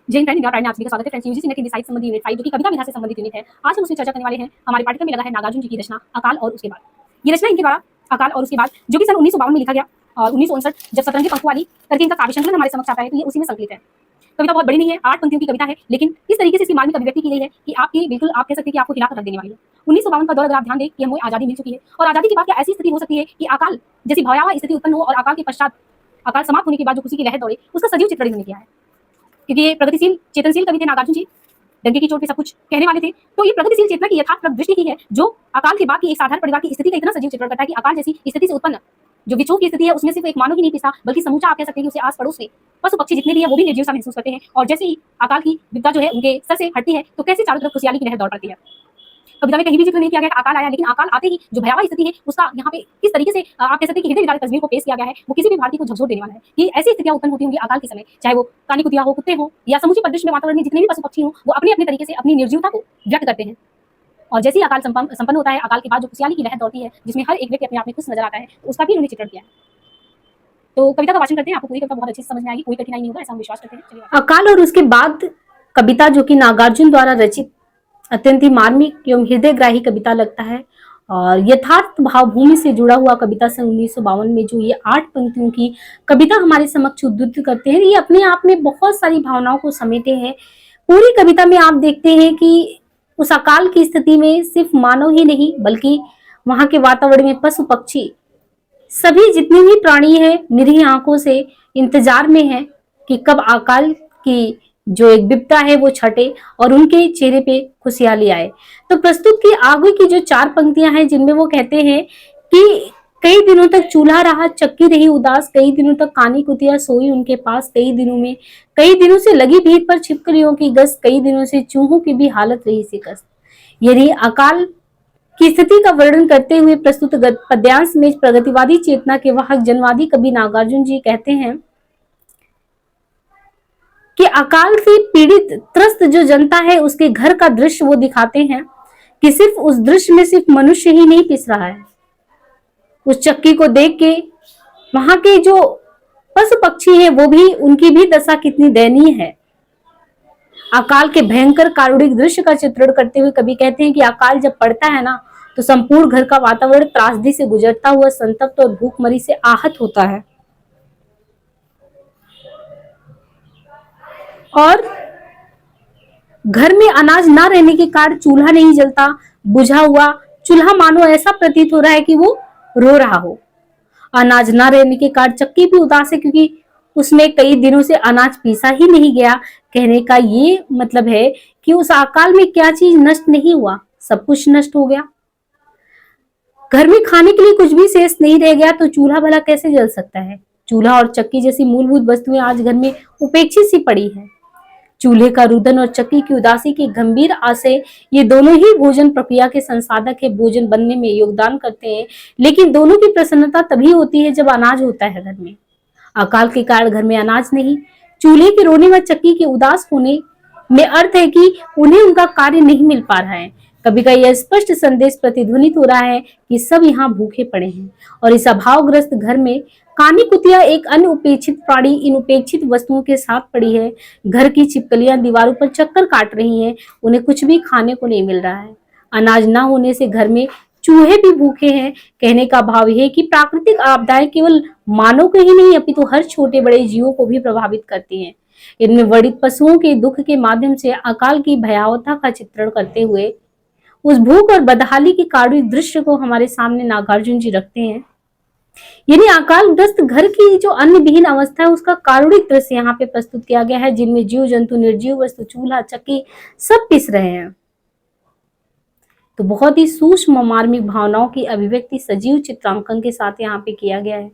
जय Hind India pride में आप सभी का स्वागत है फ्रेंड्स। यूजीसी नेट हिंदी साहित्य संबंधी यूनिट 5 जो कि कविता विधा से संबंधित यूनिट है। आज हम उसमें चर्चा करने वाले हैं। हमारे पाठ्यक्रम में लगा है नागार्जुन जी की रचना अकाल और उसके बाद। ये रचना इनके द्वारा अकाल और उसके बाद जो कि सन 1952 में लिखा गया और 1959 जब सतरंगी पंखुड़ी वाली करके इनका काव्य संकलन हमारे समक्ष आता है तो ये उसी में संकलित है। कविता बहुत बड़ी नहीं है, 8 पंक्तियों की कविता है, लेकिन इस तरीके से इसकी मार्मिक अभिव्यक्ति की गई है कि आपकी बिल्कुल आप कह सकते हैं कि आपको हिलाकर रख देने वाली है। 1952 का दौर अगर आप ध्यान दें कि हमें आजादी मिल चुकी है और आजादी के बाद क्या ऐसी स्थिति हो सकती है कि अकाल जैसी भयावह स्थिति उत्पन्न हो और अकाल के पश्चात अकाल समाप्त होने के बाद जो खुशी की लहर दौड़े उसका सजीव चित्रण इन्होंने किया है। क्योंकि ये प्रगतिशील चेतनशील कवि थे नागार्जुन जी, डंके की चोट पे सब कुछ कहने वाले थे। तो ये प्रगतिशील चेतना की यथार्थ दृष्टि ही है जो अकाल के बाद की एक साधारण परिवार की स्थिति का इतना सजीव चित्रण करता है कि अकाल जैसी स्थिति से उत्पन्न जो विक्षोभ की स्थिति है उसमें सिर्फ एक मानव ही नहीं पिसता बल्कि समूचा आप कह सकते हैं कि उसे आस पड़ोस में पशु पक्षी जितने भी है वो भी निर्जीवता महसूस करते हैं। और जैसे ही अकाल की विपदा जो है उनके सर से हटती है तो कैसे चारों तरफ खुशहाली की लहर दौड़ पड़ती है। कविता में कहीं भी जिक्र नहीं किया गया अकाल आया, लेकिन अकाल आते ही जो भयावह स्थिति है उसका यहाँ पे किस तरीके से आप कह सकते हैं कि हृदय विदारक तस्वीर को पेश किया गया है वो किसी भी भारतीय को झकझोर देने वाला है कि ऐसी स्थितियां उत्पन्न होती होंगी अकाल के समय, चाहे वो कानी कुतिया हो, कुत्ते हो या समूचे परिदृश्य में वातावरण में जितने भी पशु पक्षी हो वो अपने अपने तरीके से अपनी निर्जीवता को व्यक्त करते हैं। और जैसे ही अकाल संपन्न होता है, अकाल के बाद जो खुशहाली की लहर दौड़ती है जिसमें हर एक व्यक्ति अपने आप में खुश नजर आता है, तो उसका भी उन्होंने चित्रण किया है। तो कविता का वाचन करते हैं, आपको पूरी कविता बहुत अच्छे से समझ में आएगी, कोई कठिनाई नहीं होगा ऐसा हम विश्वास करते हैं। अकाल और उसके बाद कविता जो कि नागार्जुन द्वारा रचित अत्यंत ही मार्मिक एवं हृदयग्राही कविता लगता है और यथार्थ भावभूमि से जुड़ा हुआ कविता सन 1952 में जो ये 8 पंक्तियों की कविता हमारे समक्ष उद्धृत करते हैं, ये अपने आप में बहुत सारी भावनाओं को समेटे हैं। पूरी कविता में आप देखते हैं कि उस अकाल की स्थिति में सिर्फ मानव ही नहीं बल्कि वहां के वातावरण में पशु पक्षी सभी जितने भी प्राणी हैं निरीह आंखों से इंतजार में हैं कि कब अकाल की जो एक विपदा है वो छटे और उनके चेहरे पे खुशहाली आए। तो प्रस्तुत की आगे की जो 4 पंक्तियां हैं जिनमें वो कहते हैं कि कई दिनों तक चूल्हा रहा, चक्की रही उदास, कई दिनों तक कानी कुतिया सोई उनके पास, कई दिनों से लगी भीड़ पर छिपकलियों की गश्त, कई दिनों से चूहों की भी हालत रही शिकस्त। यदि अकाल की स्थिति का वर्णन करते हुए प्रस्तुत पद्यांश में प्रगतिवादी चेतना के वाहक जनवादी कवि नागार्जुन जी कहते हैं कि अकाल से पीड़ित त्रस्त जो जनता है उसके घर का दृश्य वो दिखाते हैं कि सिर्फ उस दृश्य में सिर्फ मनुष्य ही नहीं पिस रहा है। उस चक्की को देख के वहां के जो पशु पक्षी हैं वो भी, उनकी भी दशा कितनी दयनीय है। अकाल के भयंकर कारुणिक दृश्य का चित्रण करते हुए कवि कहते हैं कि अकाल जब पड़ता है ना तो संपूर्ण घर का वातावरण त्रासदी से गुजरता हुआ संतप्त और भूखमरी से आहत होता है और घर में अनाज ना रहने के कारण चूल्हा नहीं जलता, बुझा हुआ चूल्हा मानो ऐसा प्रतीत हो रहा है कि वो रो रहा हो। अनाज ना रहने के कारण चक्की भी उदास है क्योंकि उसमें कई दिनों से अनाज पीसा ही नहीं गया। कहने का ये मतलब है कि उस अकाल में क्या चीज नष्ट नहीं हुआ, सब कुछ नष्ट हो गया। घर में खाने के लिए कुछ भी शेष नहीं रह गया तो चूल्हा भला कैसे जल सकता है। चूल्हा और चक्की जैसी मूलभूत वस्तुएं आज घर में उपेक्षित सी पड़ी है। चूल्हे का रुदन और चक्की की उदासी की गंभीर आशय ये दोनों ही भोजन प्रक्रिया के संसाधक है, भोजन बनने में योगदान करते हैं, लेकिन दोनों की प्रसन्नता तभी होती है जब अनाज होता है घर में। अकाल के कारण घर में अनाज नहीं, चूल्हे के रोने व चक्की के उदास होने में अर्थ है कि उन्हें उनका कार्य नहीं मिल पा रहा है। कभी का यह स्पष्ट संदेश प्रतिध्वनित हो रहा है कि सब यहाँ भूखे पड़े हैं और इस अभावग्रस्त घर में कानी कुतिया एक अन्य उपेक्षित प्राणी इन उपेक्षित वस्तुओं के साथ पड़ी है। घर की छिपकलियां दीवारों पर चक्कर काट रही हैं, उन्हें कुछ भी खाने को नहीं मिल रहा है। अनाज ना होने से घर में चूहे भी भूखे हैं। कहने का भाव यह है कि प्राकृतिक आपदाएं केवल मानव को ही नहीं अपितु हर छोटे बड़े जीवों को भी प्रभावित करती हैं। इनमें वर्णित पशुओं के दुख के माध्यम से अकाल की भयावहता का चित्रण करते हुए उस भूख और बदहाली के कारुणिक दृश्य को हमारे सामने नागार्जुन जी रखते हैं। यानी अकालग्रस्त घर की जो अन्न विहीन अवस्था है उसका कारुणिक दृश्य यहाँ पे प्रस्तुत किया गया है, जिनमें जीव जंतु, निर्जीव वस्तु, चूल्हा, चक्की सब पिस रहे हैं। तो बहुत ही सूक्ष्म मार्मिक भावनाओं की अभिव्यक्ति सजीव चित्रांकन के साथ यहाँ पे किया गया है।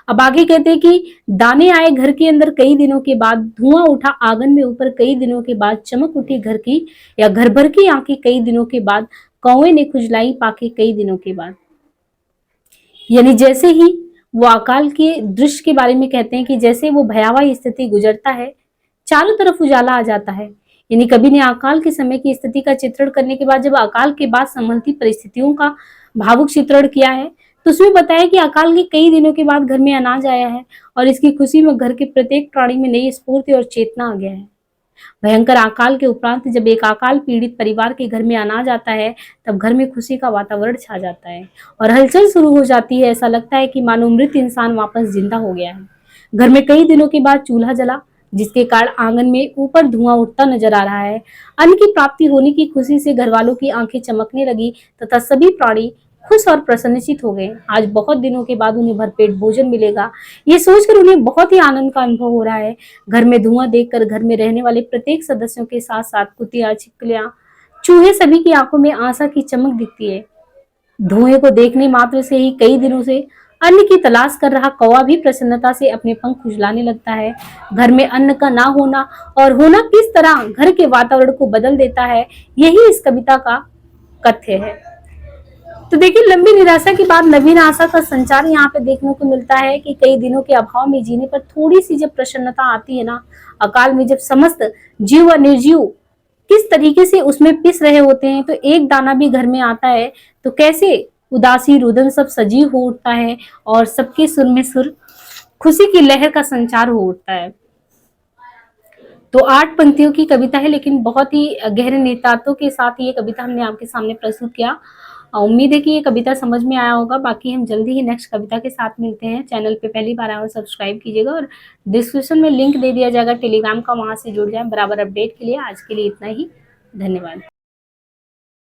अब आगे कहते हैं कि दाने आए घर के अंदर कई दिनों के बाद, धुआं उठा आंगन में ऊपर कई दिनों के बाद, चमक उठी घर की या घर भर की आंखें कई दिनों के बाद, कौवे ने खुजलाई पाके कई दिनों के बाद। यानी जैसे ही वो अकाल के दृश्य के बारे में कहते हैं कि जैसे वो भयावह स्थिति गुजरता है चारों तरफ उजाला आ जाता है। यानी कवि ने अकाल के समय की स्थिति का चित्रण करने के बाद जब अकाल के बाद संभलती परिस्थितियों का भावुक चित्रण किया है तो उसमें बताया कि अकाल के कई दिनों के बाद घर में अनाज आया है और इसकी खुशी में घर के प्रत्येक प्राणी में नई स्फूर्ति और चेतना आ गया है। भयंकर अकाल के उपरांत जब एक अकाल पीड़ित परिवार के घर में अनाज आता है, तब घर में खुशी का वातावरण छा जाता है और हलचल शुरू हो जाती है। ऐसा लगता है कि मानो मृत इंसान वापस जिंदा हो गया है। घर में कई दिनों के बाद चूल्हा जला, जिसके कारण आंगन में ऊपर धुआं उठता नजर आ रहा है। अन्न की प्राप्ति होने की खुशी से घर वालों की आंखें चमकने लगी तथा सभी प्राणी खुश और प्रसन्नचित हो गए। आज बहुत दिनों के बाद उन्हें भरपेट भोजन मिलेगा, ये सोचकर उन्हें बहुत ही आनंद का अनुभव हो रहा है। घर में धुआं देखकर घर में रहने वाले प्रत्येक सदस्यों के साथ साथ कुतिया, छिपकलियां, चूहे सभी की आंखों में आशा की चमक दिखती है। धुएं को देखने मात्र से ही कई दिनों से अन्न की तलाश कर रहा कौवा भी प्रसन्नता से अपने पंख खुजलाने लगता है। घर में अन्न का ना होना और होना किस तरह घर के वातावरण को बदल देता है, यही इस कविता का कथ्य है। तो देखिए, लंबी निराशा के बाद नवीन आशा का संचार यहाँ पे देखने को मिलता है कि कई दिनों के अभाव में जीने पर थोड़ी सी जब प्रसन्नता आती है ना, अकाल में जब समस्त जीव व निर्जीव किस तरीके से उसमें पिस रहे होते हैं, तो एक दाना भी घर में आता है तो कैसे उदासी रुदन सब सजीव हो उठता है और सबके सुर में सुर, खुशी की लहर का संचार हो उठता है। तो 8 पंक्तियों की कविता है, लेकिन बहुत ही गहरे निहितार्थों के साथ ये कविता हमने आपके सामने प्रस्तुत किया। उम्मीद है कि ये कविता समझ में आया होगा। बाकी हम जल्दी ही नेक्स्ट कविता के साथ मिलते हैं। चैनल पे पहली बार आए हो सब्सक्राइब कीजिएगा और डिस्क्रिप्शन में लिंक दे दिया जाएगा टेलीग्राम का, वहां से जुड़ जाए बराबर अपडेट के लिए। आज के लिए इतना ही, धन्यवाद।